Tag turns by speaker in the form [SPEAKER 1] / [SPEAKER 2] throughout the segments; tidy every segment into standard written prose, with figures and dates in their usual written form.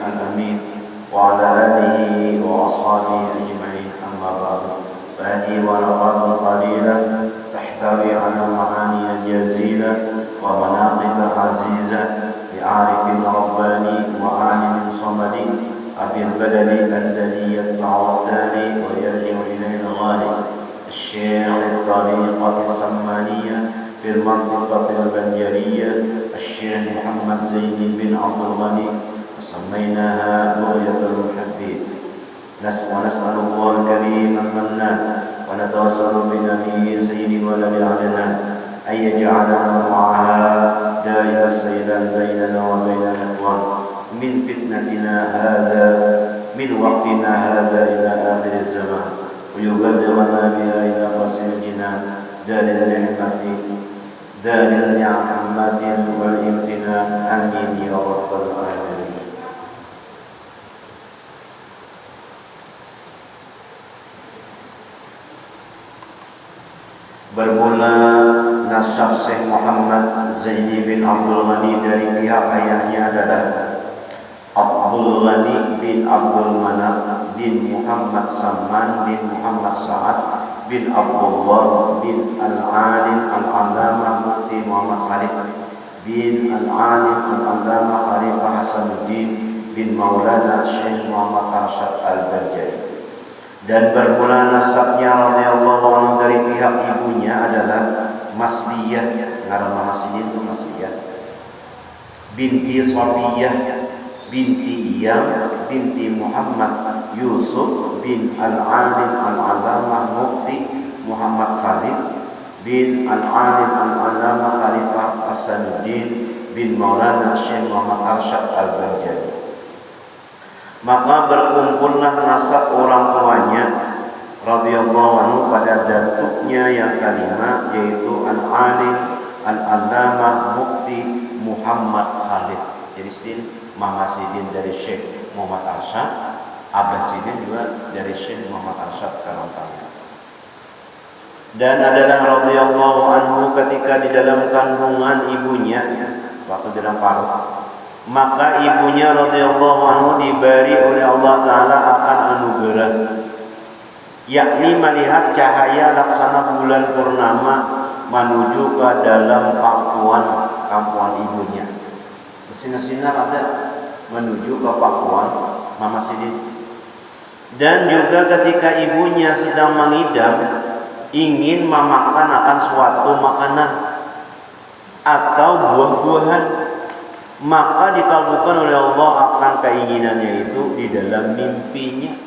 [SPEAKER 1] الأمين وعلى آله وأصحابه أجمعين. أما بعد، فهذه ورقات قليلة تحتوي على معاني جزيلة ومناقب عزيزة لعارف رباني وعالم صمد أبي البدل الذي يتبع التالي ويرجع إليه الغالي، الشيخ الطريقة السمانية في المنطقة البنجرية، الشيخ محمد زين بن عبد الغني، سميناها بغية المحبين. ونسأل الله الكريم المنان ونتوسل بنبيه سيد ولد عدنان أن يجعلنا معها دائم السيلان بيننا وبين الإخوان من فتنتنا هذا من وقتنا هذا إلى آخر الزمان، ويبلغنا بها إلى قصر الجنان دار النعمة والامتنان. آمين يا رب العالمين. Bermula nasab Syekh Muhammad Zaini bin Abdul Ghani dari pihak ayahnya adalah Abdul Ghani bin Abdul Manaf bin Muhammad Samman bin Muhammad Sa'ad bin Abdullah bin Al-Alim Al-Allamah Mufti Muhammad Khalid bin Al-Alim Al-Allamah Khalifah Hasanuddin bin Maulana Syekh Muhammad Arsyad Al-Banjari. Dan bermula nasabnya radhiyallahu anhu dari pihak ibunya adalah Masliyah, ngaran Masliyah itu Masliyah binti Safiyah binti Iyam binti Muhammad Yusuf bin Al-Alim Al-Allamah Mufti Muhammad Khalid bin Al-Alim Al-Allamah Khalifah Hasanuddin bin Maulana Syekh Muhammad Arsyad Al-Banjari. Maka berkumpullah nasab orang tuanya radhiyallahu anhu pada datuknya yang kelima, yaitu Al-Alim Al-Allamah Mufti Muhammad Khalid. Jadi Sidin Mama Sidin dari Syekh Muhammad Arsyad, Abah Sidin juga dari Syekh Muhammad Arsyad Karampaya. Dan adalah radhiyallahu anhu ketika di dalam kandungan ibunya, waktu dalam parut, maka ibunya radhiyallahu anhu diberi oleh Allah Ta'ala akan anugerah, yakni melihat cahaya laksana bulan purnama menuju ke dalam pangkuan ibunya. Bersinar-sinar ada menuju ke pangkuan Mama Sidin. Dan juga ketika ibunya sedang mengidam, ingin memakan akan suatu makanan atau buah-buahan, maka dikabulkan oleh Allah akan keinginannya itu di dalam mimpinya.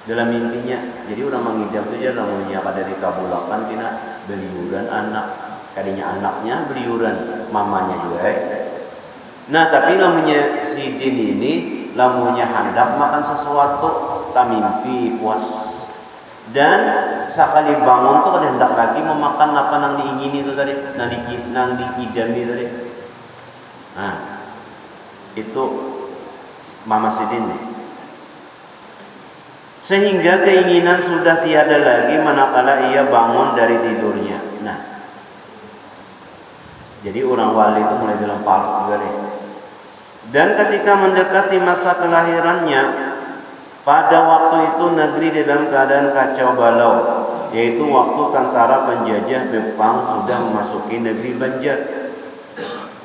[SPEAKER 1] Dalam mimpinya. Jadi orang mengidam itu dia namanya kada dikabulkan kena beliuran anak. Kadinya anaknya beliuran, mamanya juga. Nah, tapi namanya Sidin ini lamunya hendak makan sesuatu, tak mimpi puas. Dan sekali bangun tuh kada hendak lagi memakan apa nang diingini itu tadi, nang dikidami tadi. Nah, itu Mama Sidin nih. Sehingga keinginan sudah tiada lagi manakala ia bangun dari tidurnya. Nah, jadi orang wali itu mulai dalam parut juga deh. Dan ketika mendekati masa kelahirannya, pada waktu itu negeri dalam keadaan kacau balau, yaitu waktu tentara penjajah Jepang sudah memasuki negeri Banjar.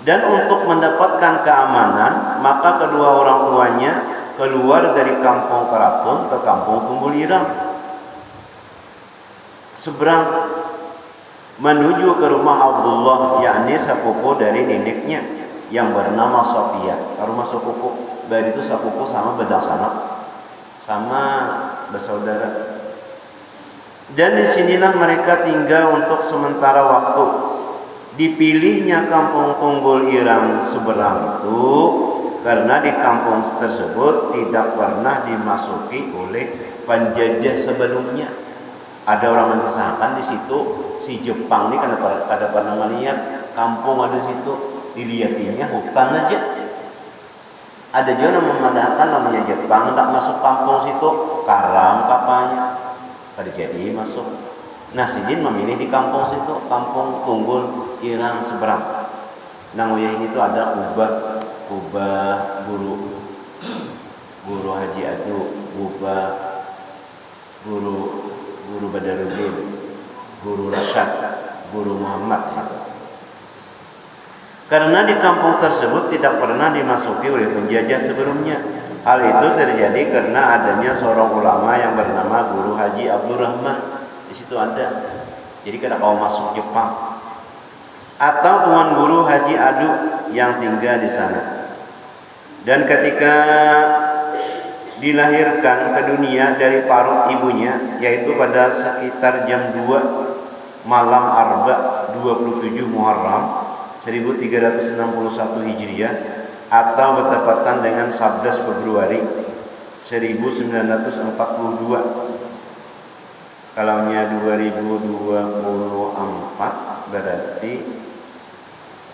[SPEAKER 1] Dan untuk mendapatkan keamanan, maka kedua orang tuanya keluar dari kampung Keraton ke kampung Tumbulirang, seberang menuju ke rumah Abdullah, yakni sepupu dari neneknya yang bernama Sofia. Rumah sepupu, dari itu sepupu sama bedang sanak, sama bersaudara. Dan disinilah mereka tinggal untuk sementara waktu. Dipilihnya kampung Tunggul Irang seberang itu karena di kampung tersebut tidak pernah dimasuki oleh penjajah sebelumnya. Ada orang mengisahkan di situ si Jepang ini kada pernah melihat kampung ada di situ, dilihatinnya hutan aja. Ada juga yang memandangkan namanya Jepang tidak masuk kampung situ, karam kapanya, kada jadi masuk. Nah, Sidin memilih di kampung situ, kampung Tunggul Irang seberang. Nang ini tuh ada kubah guru Haji Adu, Buba, Guru Badarudin, Guru Rasyad, Guru Muhammad. Karena di kampung tersebut tidak pernah dimasuki oleh penjajah sebelumnya. Hal itu terjadi karena adanya seorang ulama yang bernama Guru Haji Abdurrahman. Di situ ada. Jadi kada kau masuk Jepang. Atau Tuan Guru Haji Adu yang tinggal di sana. Dan ketika dilahirkan ke dunia dari parut ibunya, yaitu pada sekitar jam 2 malam Arba 27 Muharram 1361 Hijriah atau bertepatan dengan 11 Februari 1942. Kalaunya 2024 berarti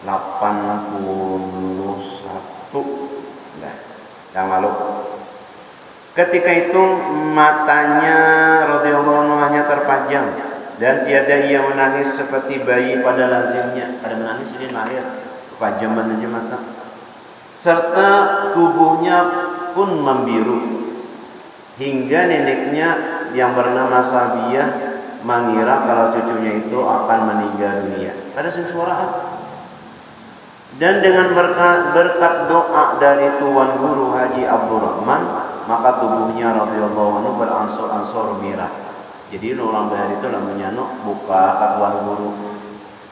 [SPEAKER 1] 81. Nah, yang lalu. Ketika itu matanya radhiyallahu anhu hanya terpajang dan tiada ia menangis seperti bayi pada lazimnya. Ada menangis dia lahir, kepajaman aja mata. Serta tubuhnya pun membiru hingga neneknya yang bernama Sabiyah mengira kalau cucunya itu akan meninggal dunia. Ada suara. Dan dengan berkat doa dari Tuan Guru Haji Abdurrahman, maka tubuhnya radhiyallahu anhu beransur-ansur merah. Jadi orang bahari itu namanya buka ke Tuan Guru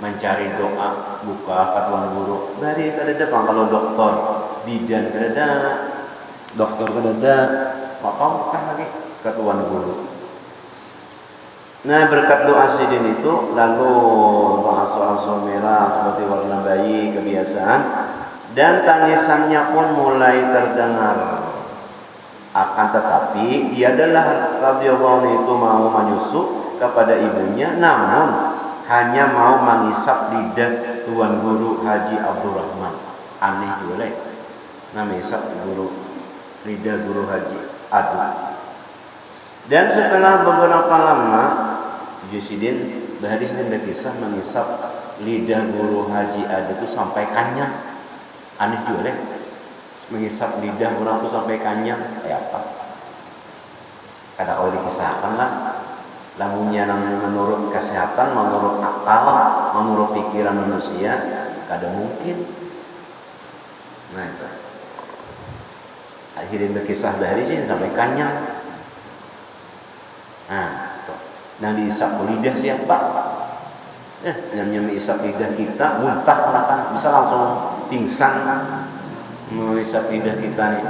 [SPEAKER 1] mencari doa, buka ke Tuan Guru. Bahari kada ada kalau dokter, bidan kada ada, dokter kada ada, maka bukan lagi ke Tuan Guru. Nah, berkat doa sidin itu lalu beransur-ansur merah seperti warna bayi kebiasaan dan tangisannya pun mulai terdengar. Akan tetapi tiadalah radhiyallahu anhu itu mau menyusu kepada ibunya, namun hanya mau mengisap lidah Tuan Guru Haji Abdurrahman. Aneh juga lah. Nama isap lidah Guru Haji Adu. Dan setelah beberapa lama Jusidin Bahari sedang berkisah mengisap lidah Guru Haji Adu itu sampai kanyang. Aneh juga lah. Mengisap lidah orang itu sampai kanyang. Kayak apa? Kada kau dikisahkan lah. Lamunnya menurut kesehatan, menurut akal, menurut pikiran manusia, kada mungkin. Nah itu. Akhirnya berkisah Bahari sih sampai kanyang. Nah, yang diisap lidah siapa? Yang isap lidah kita muntah kan bisa langsung pingsan mengisap lidah kita nih.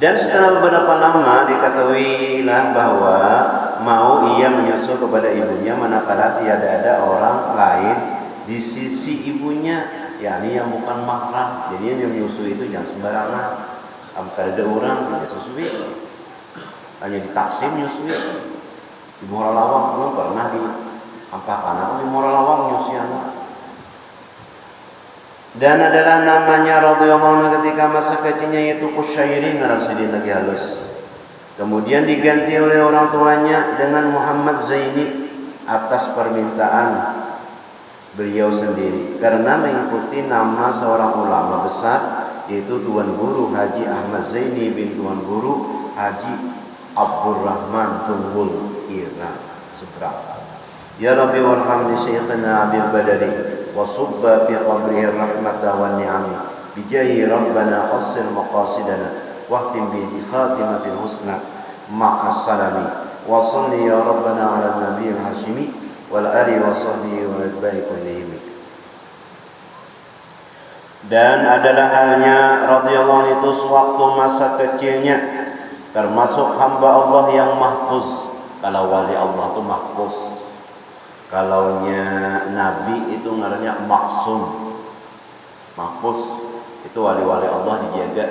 [SPEAKER 1] Dan setelah beberapa lama diketahuilah bahwa mau ia menyusul kepada ibunya manakala tiada ada orang lain di sisi ibunya, yakni yang bukan mahram. Jadi yang menyusui itu jangan sembarangan. Kalau ada orang dia susui hanya ditaksim nyusui. Di Muara Lawang belum pernah diampakan aku di Muara Lawang nyusui anak. Dan adalah namanya radhiyallahu anhu ketika masa kecilnya yaitu Qusyairi, ngaran sedih lagi halus. Kemudian diganti oleh orang tuanya dengan Muhammad Zaini atas permintaan beliau sendiri karena mengikuti nama seorang ulama besar yaitu Tuan Guru Haji Ahmad Zaini bin Tuan Guru Haji Abdurrahman Tunggul Irna Seberang. Ya Rabbi warhamni Syekhana Abil Badari wa subba fi qabrihi rahmata wa ni'ami bijahi Rabbana khassil maqasidana wahtim bi khatimatil husna ma'as salami wa salli ya Rabbana ala nabiyil hashimi wal ali wa sahbihi wa atba'i kullihim. Dan adalah halnya radhiyallahu anhu itu sewaktu masa kecilnya termasuk hamba Allah yang mahfuz. Kalau wali Allah itu mahfuz. Kalaunya nabi itu ngarannya maksum. Mahfuz itu wali-wali Allah dijaga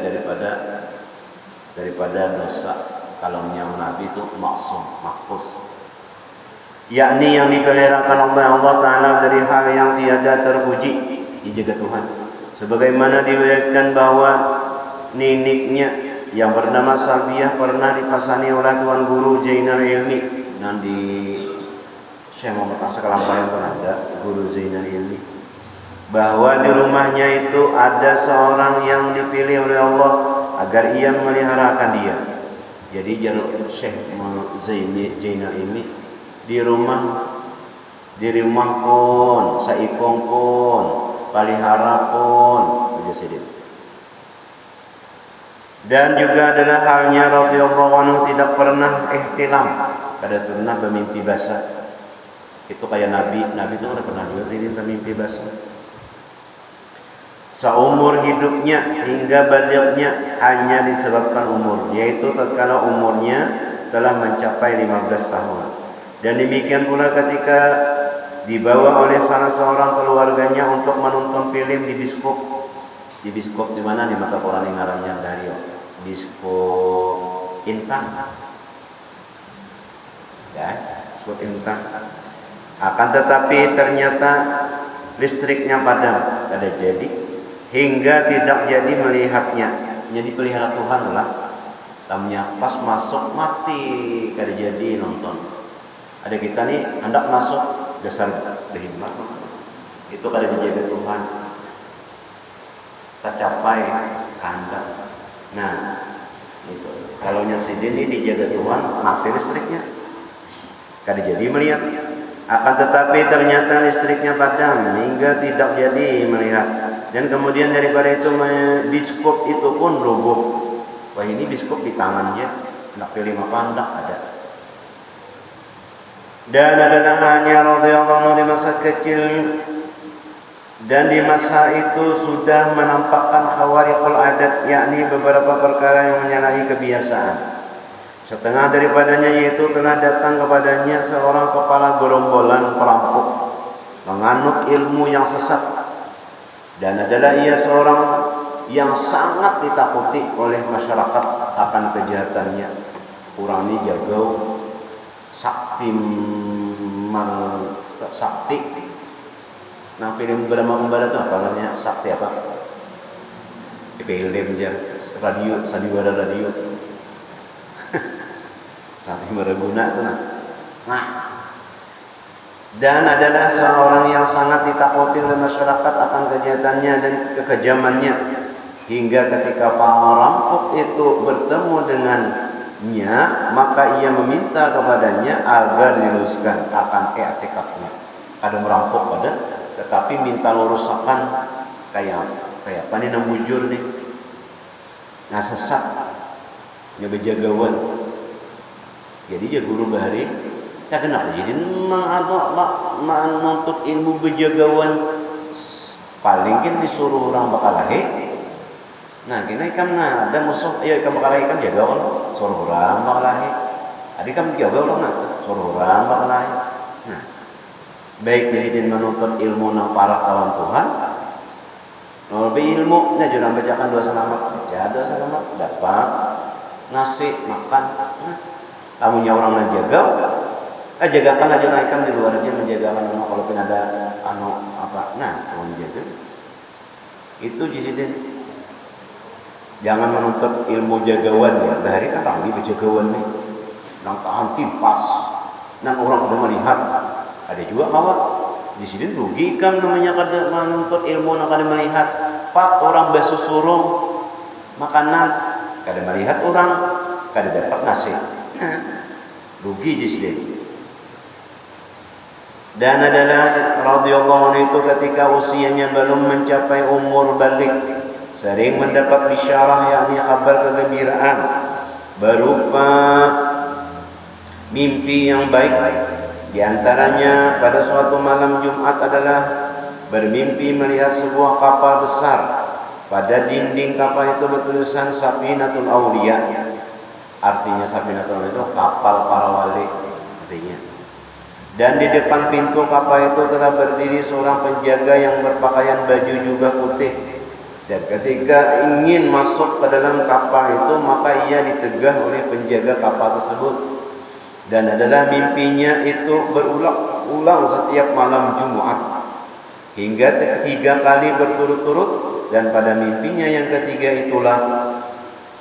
[SPEAKER 1] daripada dosa. Kalaunya nabi itu maksum, mahfuz. Yakni yang dipeliharakan Allah Ta'ala dari hal yang tiada terpuji, dijaga Tuhan. Sebagaimana diriwayatkan bahwa neneknya yang bernama Sabiyah pernah dipasani oleh Tuan Guru Zainal Ilmi. Dan di Syekh Muhammad Asqalani pun ada Guru Zainal Ilmi, bahwa di rumahnya itu ada seorang yang dipilih oleh Allah agar ia memeliharakan dia. Jadi Syekh Zainal ini di rumah pun saikong pun palihara pun berjasidin. Dan juga adalah halnya radhiyallahu anhu tidak pernah ihtilam, tidak pernah bermimpi basah. Itu kayak Nabi itu tidak pernah juga tidak mimpi basah. Seumur hidupnya hingga balighnya hanya disebabkan umur, yaitu tatkala umurnya telah mencapai 15 tahun. Dan demikian pula ketika dibawa oleh salah seorang keluarganya untuk menonton film di bioskop. Di bioskop di mana di mata orang ngarannya Dario. Bioskop Intan. Ya, bioskop Intan. Akan tetapi ternyata listriknya padam, tidak jadi, hingga tidak jadi melihatnya. Jadi pelihara Tuhan lah. Tamnya pas masuk mati, kada jadi nonton. Ada kita nih hendak masuk dasar berhikmat, itu kada dijaga Tuhan, tercapai kehendak. Nah, itu kalau nyasidin ini dijaga Tuhan, mati listriknya, kada jadi melihat. Akan tetapi ternyata listriknya padam hingga tidak jadi melihat. Dan kemudian daripada itu biskop itu pun roboh. Wah, ini biskop di tangannya, nak pilih apa hendak ada. Dan adalah hanya radhiyallahu anhu di masa kecil, dan di masa itu sudah menampakkan khawariqul adat, yakni beberapa perkara yang menyalahi kebiasaan. Setengah daripadanya yaitu telah datang kepadanya seorang kepala gerombolan perampok menganut ilmu yang sesat, dan adalah ia seorang yang sangat ditakuti oleh masyarakat akan kejahatannya. Orang ini jagau sakti nah film berama itu apa namanya, sakti apa, film aja, radio, sandiwara radio. Sakti Maraguna itu nah, dan adalah seorang yang sangat ditakuti oleh masyarakat akan kejahatannya dan kekejamannya, hingga ketika perampok itu bertemu dengannya, maka ia meminta kepadanya agar diluruskan akan i'tikafnya. Kada merampok kada, tetapi minta lurusakan kayak apa nih nambujur nih. Nah, sesat nyebejagawan. Jadi ya guru bahari, tak kenapa jadi menuntut ilmu bejagawan, paling kan disuruh orang bakalahe. Nah, kena ikam ada musuh, ya ikam bakalahe kan jaga orang, suruh orang bakalahe. Adik kam jaga orang nak, suruh orang bakalahe. Nah, baik jadi menuntut ilmu nang para kawan Tuhan. Lebih ilmu, nah jangan bacakan doa selamat, baca doa selamat, dapat ngasih makan. Nah, kamunya orang yang jaga, jagakan aja naikkan di luar aja, menjagakan anak kalau pun ada apa, nah kawan jaga itu di sini. Jangan menuntut ilmu jagawan ya, bahari kan ramai berjagawan nih, nang tahan timpas, nang orang udah melihat, ada juga kawan di sini rugi kan namanya kada menuntut ilmu nang kada melihat, pak orang bersusurung makanan, kada melihat orang, kada dapat nasi. Rugi jisdin. Dan adalah radhiyallahu anhu itu ketika usianya belum mencapai umur balik, sering mendapat bisyarah, yakni kabar kegembiraan berupa mimpi yang baik. Di antaranya pada suatu malam Jumat adalah bermimpi melihat sebuah kapal besar. Pada dinding kapal itu bertulisan Safinatul Auliya. Artinya Safinatul Auliya itu kapal para wali artinya. Dan di depan pintu kapal itu telah berdiri seorang penjaga yang berpakaian baju jubah putih. Dan ketika ingin masuk ke dalam kapal itu, maka ia ditegah oleh penjaga kapal tersebut. Dan adalah mimpinya itu berulang-ulang setiap malam Jumat hingga 3 kali berturut-turut. Dan pada mimpinya yang ketiga itulah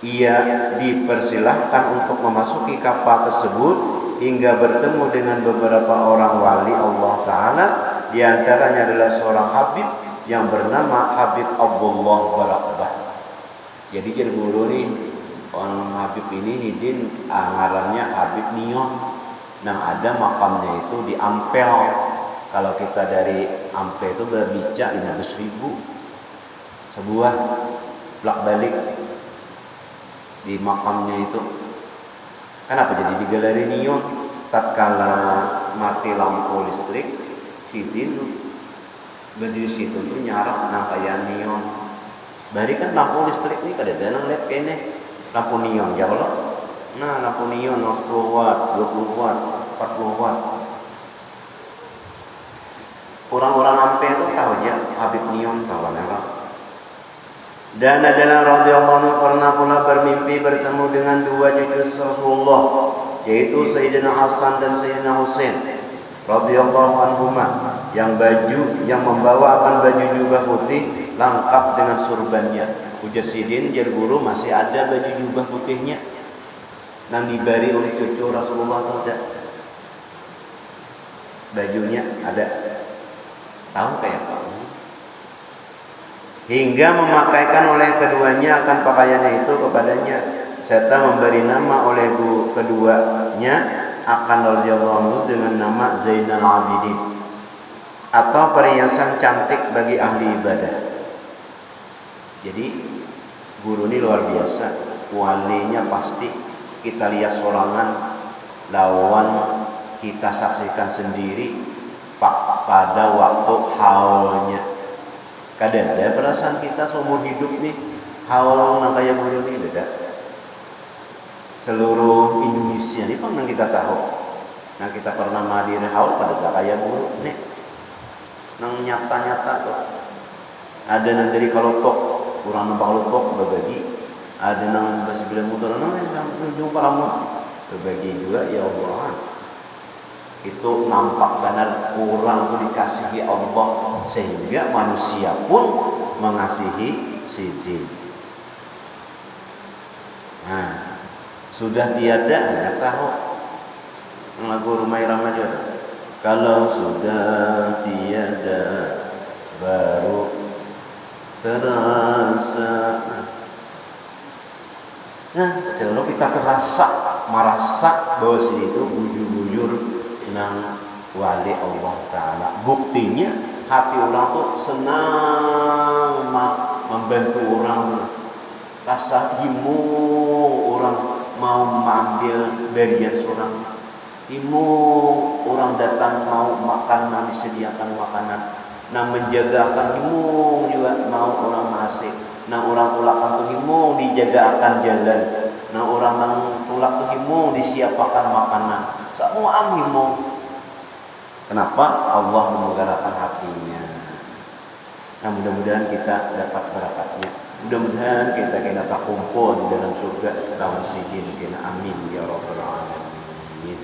[SPEAKER 1] ia dipersilahkan untuk memasuki kapal tersebut hingga bertemu dengan beberapa orang wali Allah Ta'ala. Di antaranya adalah seorang Habib yang bernama Habib Abdullah Barakbah. Jadi jadi guru nih orang Habib ini Hidin ngarannya Habib Nion. Nah ada makamnya itu di Ampel. Kalau kita dari Ampel itu berbicara 15.000 sebuah bolak balik di makamnya itu. Kenapa jadi di Galeri Nion? Tatkala mati lampu listrik, Hidin berdiri situ tuh nyarap nampaknya neon. Bari kan lampu listrik ini kadang-kadang lihat kayaknya lampu neon ya kalau. Nah lampu neon 10 watt, 20 watt, 40 watt. Orang-orang Ampel itu tahu ya Habib Neon tahu kan? Dan adalah radhiyallahu anhu pernah pula bermimpi bertemu dengan dua cucu Rasulullah, yaitu Sayyidina Hasan dan Sayyidina Husain radhiyallahu anhuma, yang membawakan baju jubah putih lengkap dengan surbannya. Ujar Sidin, jar guru masih ada baju jubah putihnya yang diberi oleh cucu Rasulullah atau tidak? Bajunya ada. Tahu kayak apa? Hingga memakaikan oleh keduanya akan pakaiannya itu kepadanya, serta memberi nama oleh keduanya akan radhiyallahu anhu dengan nama Zainal Abidin, atau perhiasan cantik bagi ahli ibadah. Jadi guru ini luar biasa, walinya pasti kita lihat sorangan, lawan kita saksikan sendiri pada waktu haulnya. Kadang ada perasaan kita seumur hidup nih haul nang kayak guru ini ada. Seluruh Indonesia ini pernah kita tahu. Nah kita pernah hadir haul pada kayak guru nih. Nang nyata-nyata tuh. Ada nang dari kalotok, kurang nampak kalotok berbagi. Ada nang bersebilan motor nang sampai jumpa ramu berbagi juga ya Allah. Itu nampak benar orang itu dikasihi Allah, sehingga manusia pun mengasihi Sidin. Nah, sudah tiada hanya tahu lagu Rumah Irama juga. Kalau sudah tiada baru terasa. Nah, kalau kita merasa bahwa sini itu bujur-bujur nang wali Allah Ta'ala. Buktinya hati orang tuh senang membantu orang. Rasa himu orang mau mengambil berian seorang. Himu orang datang mau makan, disediakan makanan. Nah menjaga akan himu juga mau orang masih. Nah orang tulak tuh himu dijaga akan jalan. Nah orang yang tulak tuh himu disiapkan makanan. Semua himu. Kenapa? Allah menggerakkan hatinya. Nah mudah-mudahan kita dapat berakatnya. Mudah-mudahan kita kena tak kumpul di dalam surga lawan Sidin. Kena amin ya rabbal alamin.